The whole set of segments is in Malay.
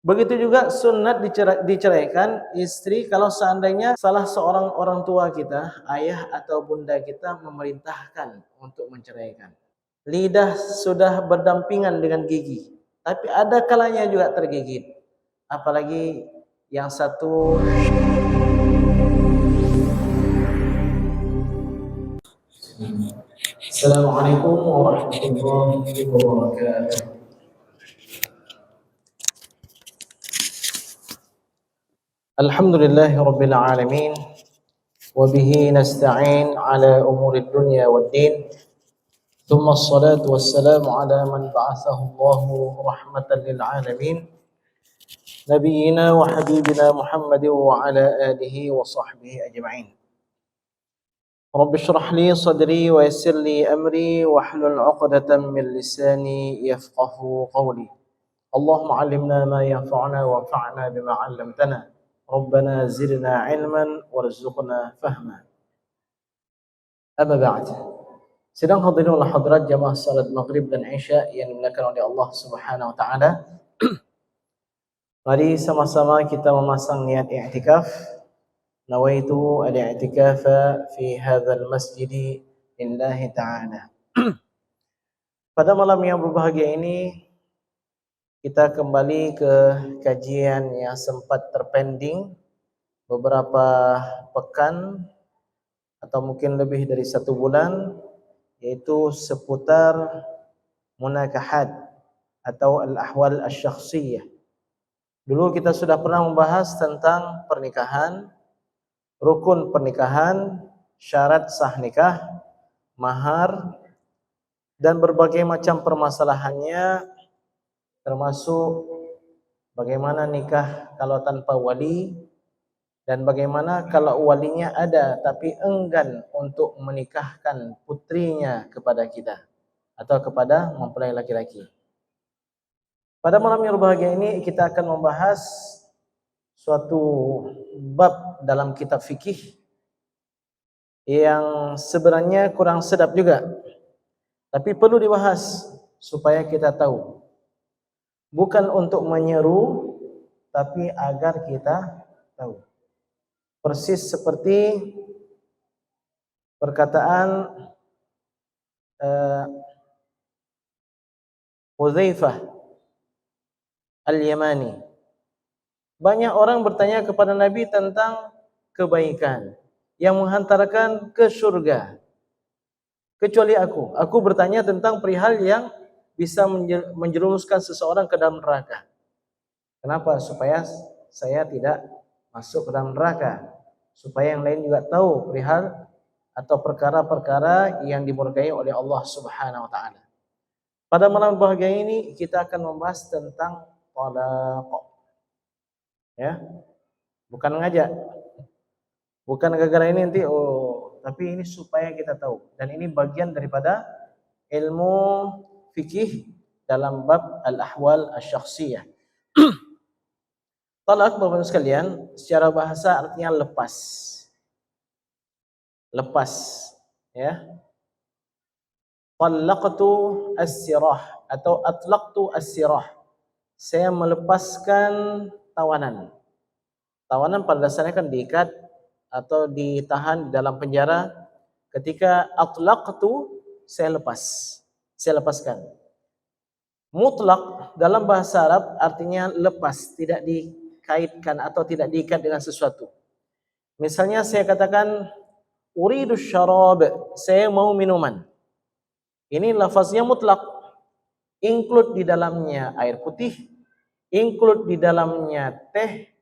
Begitu juga sunat diceraikan istri kalau seandainya salah seorang orang tua kita, ayah atau bunda kita memerintahkan untuk menceraikan. Lidah sudah berdampingan dengan gigi, tapi ada kalanya juga tergigit. Apalagi yang satu. Assalamualaikum warahmatullahi wabarakatuh. Alhamdulillahi rabbil alamin. وبه نستعين على أمور الدنيا والدين ثم الصلاة والسلام على من بعثه الله رحمة للعالمين نبينا وحبيبنا محمد وعلى آله وصحبه أجمعين رب اشرح لي صدري ويسر لي أمري واحلل عقدة من لساني يفقه قولي اللهم علمنا ما ينفعنا وانفعنا بما علمتنا ربنا زدنا علما وارزقنا فهما. Amma ba'd. Sedang hadirin wal hadirat jamaah salat maghrib dan isya yang dimuliakan oleh Allah Subhanahu wa taala. Mari sama-sama kita memasang niat i'tikaf. Nawaitu al-i'tikafa fi hadzal masjid lillahi ta'ala. Pada malam yang berbahagia ini kita kembali ke kajian yang sempat terpending beberapa pekan atau mungkin lebih dari 1 bulan, yaitu seputar munakahat atau al-ahwal asy-syakhsiyah. Dulu kita sudah pernah membahas tentang pernikahan, rukun pernikahan, syarat sah nikah, mahar, dan berbagai macam permasalahannya, termasuk bagaimana nikah kalau tanpa wali, dan bagaimana kalau walinya ada tapi enggan untuk menikahkan putrinya kepada kita atau kepada mempelai laki-laki. Pada malam yang berbahagia ini kita akan membahas suatu bab dalam kitab fikih yang sebenarnya kurang sedap juga, tapi perlu dibahas supaya kita tahu. Bukan untuk menyeru, tapi agar kita tahu. Persis seperti perkataan Hudzaifah Al-Yamani. Banyak orang bertanya kepada Nabi tentang kebaikan yang menghantarkan ke surga. Kecuali aku. Aku bertanya tentang perihal yang bisa menjerumuskan seseorang ke dalam neraka. Kenapa? Supaya saya tidak masuk ke dalam neraka, supaya yang lain juga tahu perihal atau perkara-perkara yang dimurkai oleh Allah Subhanahu wa taala. Pada malam bahagia ini kita akan membahas tentang talaq. Ya. Bukan ngajak. Bukan gara-gara ini nanti tapi ini supaya kita tahu, dan ini bagian daripada ilmu fikih dalam bab al-ahwal asy-syakhsiyah. Talak, Bapak-Ibu sekalian, secara bahasa artinya lepas. Lepas, ya. Talaqtu as-sirah atau atlaqtu as-sirah. Saya melepaskan tawanan. Tawanan pada dasarnya kan diikat atau ditahan di dalam penjara. Ketika atlaqtu, saya lepas. Saya lepaskan. Mutlak dalam bahasa Arab artinya lepas, tidak dikaitkan atau tidak diikat dengan sesuatu. Misalnya saya katakan uridu syarab, saya mau minuman. Ini lafaznya mutlak, include di dalamnya air putih, include di dalamnya teh,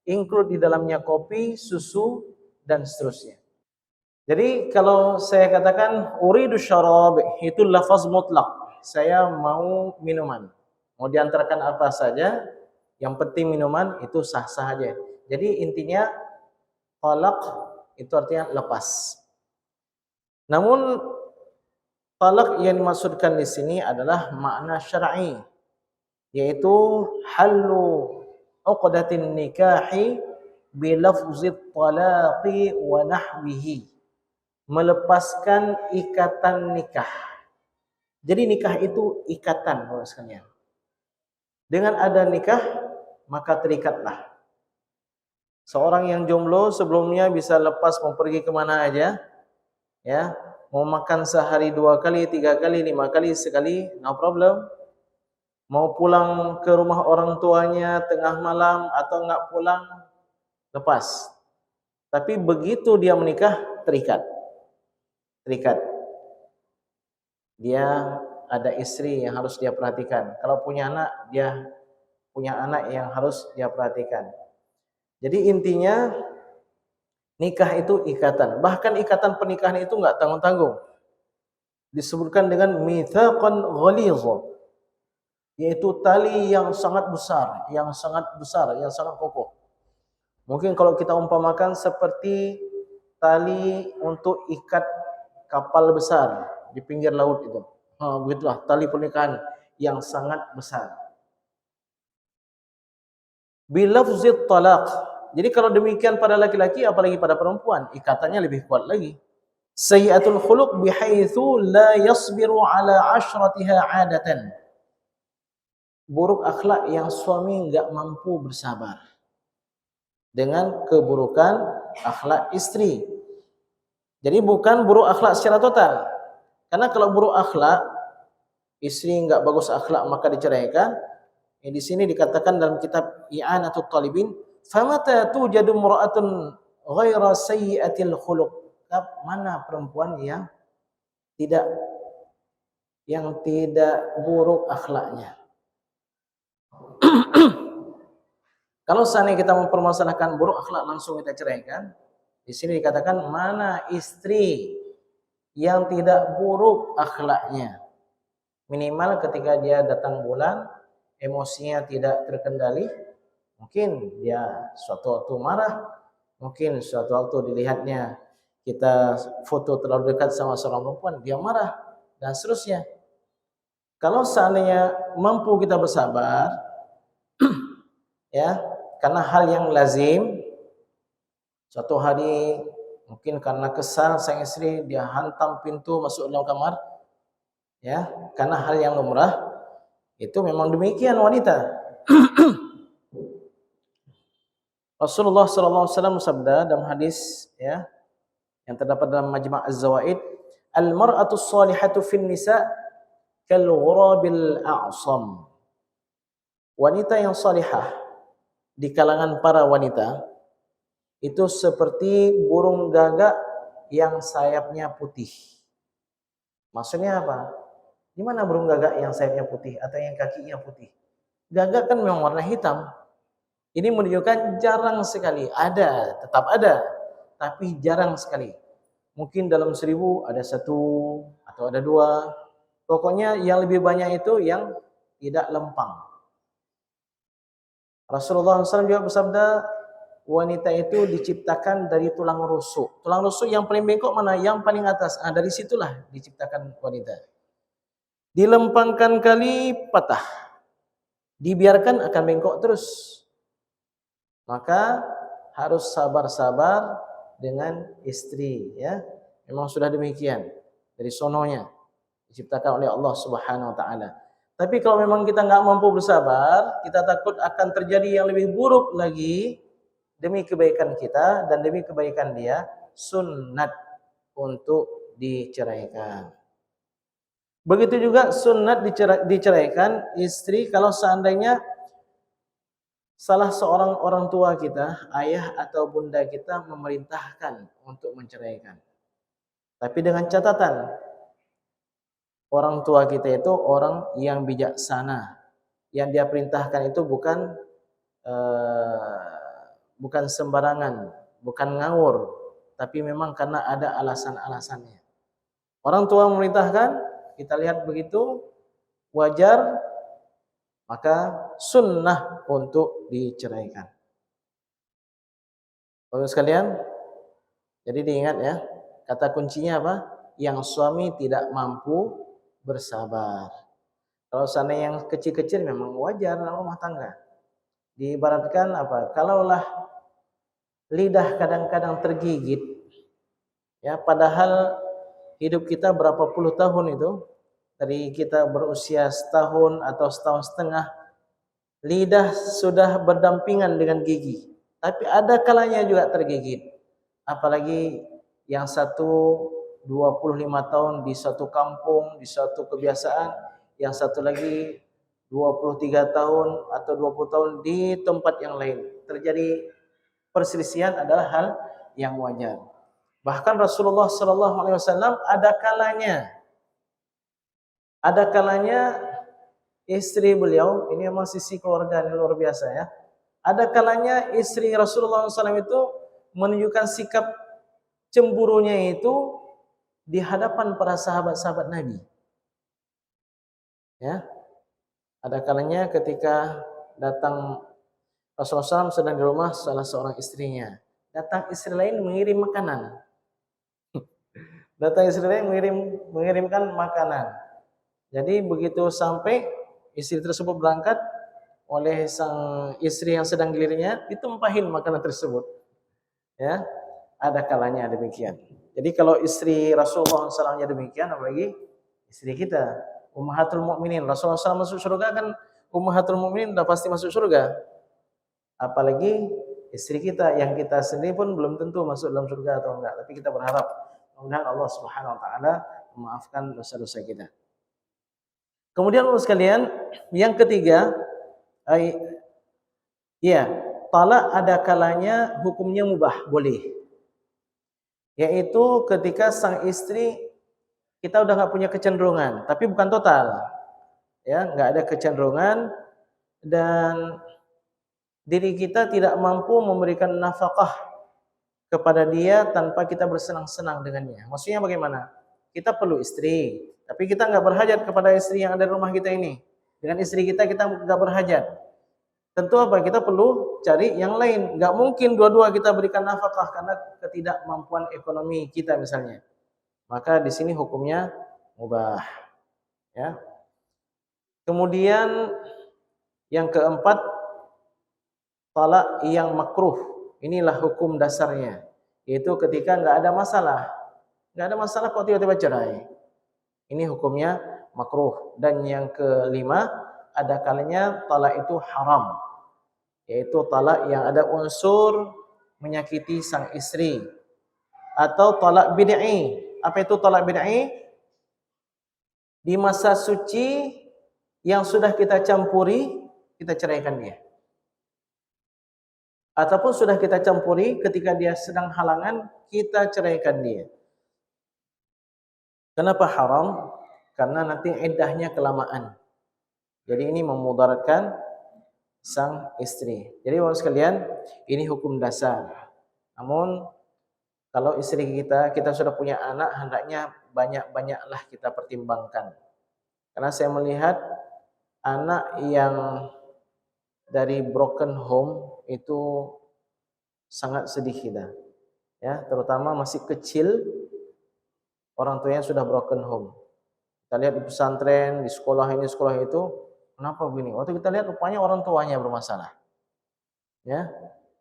include di dalamnya kopi, susu, dan seterusnya. Jadi kalau saya katakan uridu syarab, itu lafaz mutlak. Saya mau minuman. Mau diantarkan apa saja, yang penting minuman itu sah-sah aja. Jadi intinya talaq itu artinya lepas. Namun talaq yang dimaksudkan di sini adalah makna syar'i, yaitu halu uqdatin nikahi bi lafzit talaqi wa nahwihi. Melepaskan ikatan nikah. Jadi nikah itu ikatan, Bapak sekalian. Dengan ada nikah, maka terikatlah. Seorang yang jomblo sebelumnya bisa lepas mau pergi kemana aja, ya, mau makan sehari 2 kali, 3 kali, 5 kali sekali, no problem. Mau pulang ke rumah orang tuanya tengah malam atau enggak pulang, lepas. Tapi begitu dia menikah, terikat. Dia ada istri yang harus dia perhatikan. Kalau punya anak, dia punya anak yang harus dia perhatikan. Jadi intinya nikah itu ikatan. Bahkan ikatan pernikahan itu enggak tanggung-tanggung. Disebutkan dengan mitsaqan ghalidha, yaitu tali yang sangat besar, yang sangat kokoh. Mungkin kalau kita umpamakan seperti tali untuk ikat kapal besar di pinggir laut itu. Begitulah tali pernikahan yang sangat besar. Bilafzit talaq. Jadi kalau demikian pada laki-laki, apalagi pada perempuan, ikatannya lebih kuat lagi. Sayyi'atul khuluq bihaitsu la yasbiru ala asyratiha 'adatan. Buruk akhlak yang suami enggak mampu bersabar dengan keburukan akhlak istri. Jadi bukan buruk akhlak secara total. Karena kalau buruk akhlak, istri enggak bagus akhlak maka diceraikan. Di sini dikatakan dalam kitab I'anatul Talibin, famata tujadu mura'atun ghaira sayyi'atil khuluq. Mana perempuan yang tidak buruk akhlaknya. Kalau seandainya kita mempermasalahkan buruk akhlak langsung kita ceraikan, di sini dikatakan mana istri yang tidak buruk akhlaknya. Minimal ketika dia datang bulan, emosinya tidak terkendali, mungkin dia suatu waktu marah, mungkin suatu waktu dilihatnya kita foto terlalu dekat sama seorang perempuan, dia marah, dan seterusnya. Kalau seandainya mampu kita bersabar, ya, karena hal yang lazim, suatu hari mungkin karena kesal sang istri, dia hantam pintu masuk dalam kamar, ya, karena hal yang lumrah, itu memang demikian wanita. Rasulullah SAW bersabda dalam hadis, ya, yang terdapat dalam Majma' Az-Zawaid, al-mar'atu shalihatu fin nisa kal ghurabil a'sam. Wanita yang salihah di kalangan para wanita itu seperti burung gagak yang sayapnya putih. Maksudnya apa? Di mana burung gagak yang sayapnya putih atau yang kakinya putih? Gagak kan memang warna hitam. Ini menunjukkan jarang sekali, tetap ada, tapi jarang sekali. Mungkin dalam 1000 ada 1 atau ada 2. Pokoknya yang lebih banyak itu yang tidak lempang. Rasulullah SAW juga bersabda, wanita itu diciptakan dari tulang rusuk. Tulang rusuk yang paling bengkok mana? Yang paling atas. Dari situlah diciptakan wanita. Dilempangkan kali patah, dibiarkan akan bengkok terus. Maka harus sabar-sabar dengan istri, ya. Memang sudah demikian dari sononya diciptakan oleh Allah Subhanahu wa taala. Tapi kalau memang kita enggak mampu bersabar, kita takut akan terjadi yang lebih buruk lagi, demi kebaikan kita dan demi kebaikan dia, sunnat untuk diceraikan. Begitu juga sunnat diceraikan istri kalau seandainya salah seorang orang tua kita, ayah atau bunda kita memerintahkan untuk menceraikan. Tapi dengan catatan, orang tua kita itu orang yang bijaksana. Yang dia perintahkan itu bukan sembarangan, bukan ngawur, tapi memang karena ada alasan-alasannya. Orang tua memerintahkan, kita lihat begitu wajar, maka sunnah untuk diceraikan. Bapak sekalian, jadi diingat ya, kata kuncinya apa? Yang suami tidak mampu bersabar. Kalau seandainya yang kecil-kecil memang wajar dalam rumah tangga. Diibaratkan apa? Kalaulah lidah kadang-kadang tergigit, ya, padahal hidup kita berapa puluh tahun itu, dari kita berusia setahun atau setahun setengah, lidah sudah berdampingan dengan gigi, tapi ada kalanya juga tergigit. Apalagi yang satu 25 tahun di suatu kampung, di suatu kebiasaan, yang satu lagi 23 tahun atau 20 tahun di tempat yang lain. Terjadi perselisihan adalah hal yang wajar. Bahkan Rasulullah sallallahu alaihi wasallam ada kalanya istri beliau, ini memang sisi keluarga yang luar biasa ya. Ada kalanya istri Rasulullah SAW itu menunjukkan sikap cemburunya itu di hadapan para sahabat-sahabat Nabi. Ya, ada kalanya ketika datang Rasulullah SAW sedang di rumah salah seorang istrinya, datang istri lain mengirim makanan. Datang istri lain mengirimkan makanan. Jadi begitu sampai istri tersebut berangkat, oleh sang istri yang sedang gilirnya ditumpahin makanan tersebut. Ya, ada kalanya demikian. Jadi kalau istri Rasulullah SAW demikian, apalagi istri kita, Ummahatul Mukminin. Rasulullah SAW masuk surga kan, Ummahatul Mukminin sudah pasti masuk surga. Apalagi istri kita yang kita sendiri pun belum tentu masuk dalam surga atau enggak. Tapi kita berharap mudah-mudahan Allah Subhanahu Wa Taala memaafkan dosa-dosa kita. Kemudian Bapak sekalian, yang ketiga, talak ada kalanya hukumnya mubah, boleh. Yaitu ketika sang istri kita udah nggak punya kecenderungan, tapi bukan total, ya nggak ada kecenderungan dan diri kita tidak mampu memberikan nafkah kepada dia tanpa kita bersenang-senang dengannya. Maksudnya bagaimana? Kita perlu istri, tapi kita nggak berhajat kepada istri yang ada di rumah kita ini. Dengan istri kita nggak berhajat. Tentu apa? Kita perlu cari yang lain. Nggak mungkin dua-dua kita berikan nafkah karena ketidakmampuan ekonomi kita misalnya. Maka di sini hukumnya mubah. Ya. Kemudian yang keempat, talak yang makruh. Inilah hukum dasarnya. Yaitu ketika nggak ada masalah. Nggak ada masalah kok tiba-tiba cerai. Ini hukumnya makruh. Dan yang kelima, ada kalanya talak itu haram. Yaitu talak yang ada unsur menyakiti sang istri. Atau talak bid'i. Apa itu talak bid'i? Di masa suci yang sudah kita campuri, kita ceraikan dia. Ataupun sudah kita campuri ketika dia sedang halangan, kita ceraikan dia. Kenapa haram? Karena nanti iddahnya kelamaan. Jadi ini memudaratkan sang istri. Jadi Bapak sekalian, ini hukum dasar. Namun kalau istri kita sudah punya anak, hendaknya banyak-banyaklah kita pertimbangkan. Karena saya melihat anak yang dari broken home itu sangat sedih kita. Ya, terutama masih kecil, orang tuanya sudah broken home. Kita lihat di pesantren, di sekolah ini, sekolah itu, kenapa begini? Waktu kita lihat rupanya orang tuanya bermasalah. Ya,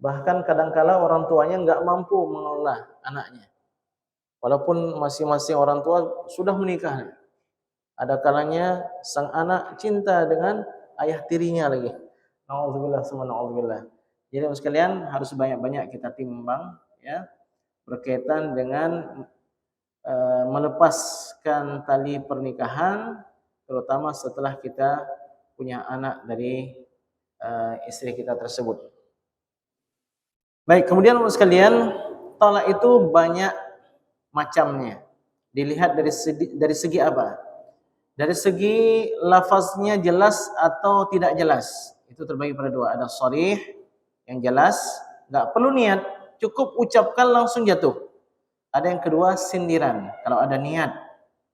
bahkan kadangkala orang tuanya nggak mampu mengelola anaknya. Walaupun masing-masing orang tua sudah menikah. Ada kalanya sang anak cinta dengan ayah tirinya lagi. Nauzubillah summa nauzubillah. Jadi sekalian harus banyak-banyak kita timbang ya berkaitan dengan melepaskan tali pernikahan, terutama setelah kita punya anak dari istri kita tersebut. Baik, kemudian sekalian, talak itu banyak macamnya. Dilihat dari segi apa? Dari segi lafaznya jelas atau tidak jelas. Itu terbagi pada dua. Ada sharih yang jelas, nggak perlu niat, cukup ucapkan langsung jatuh. Ada yang kedua sindiran. Kalau ada niat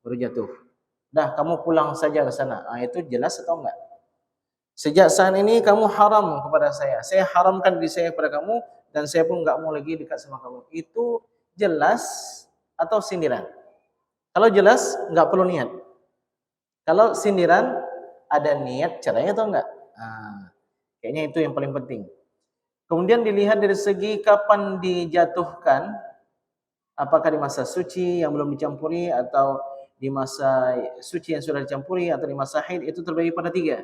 baru jatuh. Dah kamu pulang saja ke sana. Itu jelas atau enggak? Sejak saat ini kamu haram kepada saya. Saya haramkan diri saya kepada kamu dan saya pun enggak mau lagi dekat sama kamu. Itu jelas atau sindiran? Kalau jelas enggak perlu niat. Kalau sindiran ada niat cerai atau enggak? Kayaknya itu yang paling penting. Kemudian dilihat dari segi kapan dijatuhkan. Apakah di masa suci yang belum dicampuri atau di masa suci yang sudah dicampuri atau di masa haid, itu terbagi pada tiga.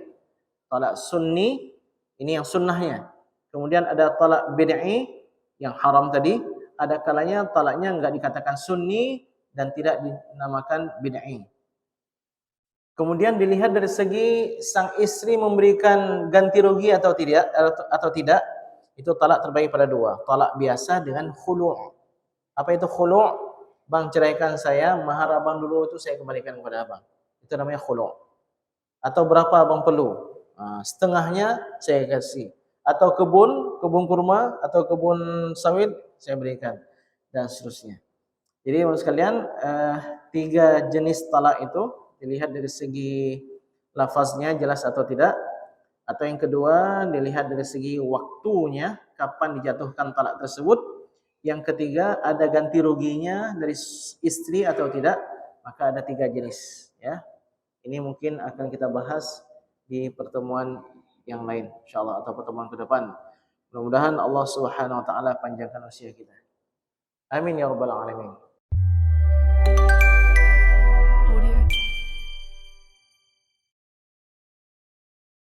Talak sunni, Ini yang sunnahnya. Kemudian ada talak bid'i yang haram tadi. Ada kalanya talaknya enggak dikatakan sunni dan tidak dinamakan bid'i. Kemudian dilihat dari segi sang istri memberikan ganti rugi atau tidak. Itu talak terbagi pada dua. Talak biasa dengan khulu'. Apa itu khulu'? Bang ceraikan saya, mahar abang dulu itu saya kembalikan kepada abang. Itu namanya khulu'. Atau berapa abang perlu? Setengahnya saya kasih. Atau kebun kurma atau kebun sawit saya berikan dan seterusnya. Jadi teman sekalian, tiga jenis talak itu dilihat dari segi lafaznya jelas atau tidak. Atau yang kedua dilihat dari segi waktunya, kapan dijatuhkan talak tersebut. Yang ketiga ada ganti ruginya dari istri atau tidak. Maka ada tiga jenis. Ya, ini mungkin akan kita bahas di pertemuan yang lain, insyaallah, atau pertemuan ke depan. Mudah-mudahan Allah Subhanahu wa taala panjangkan usia kita. Amin ya rabbal alamin.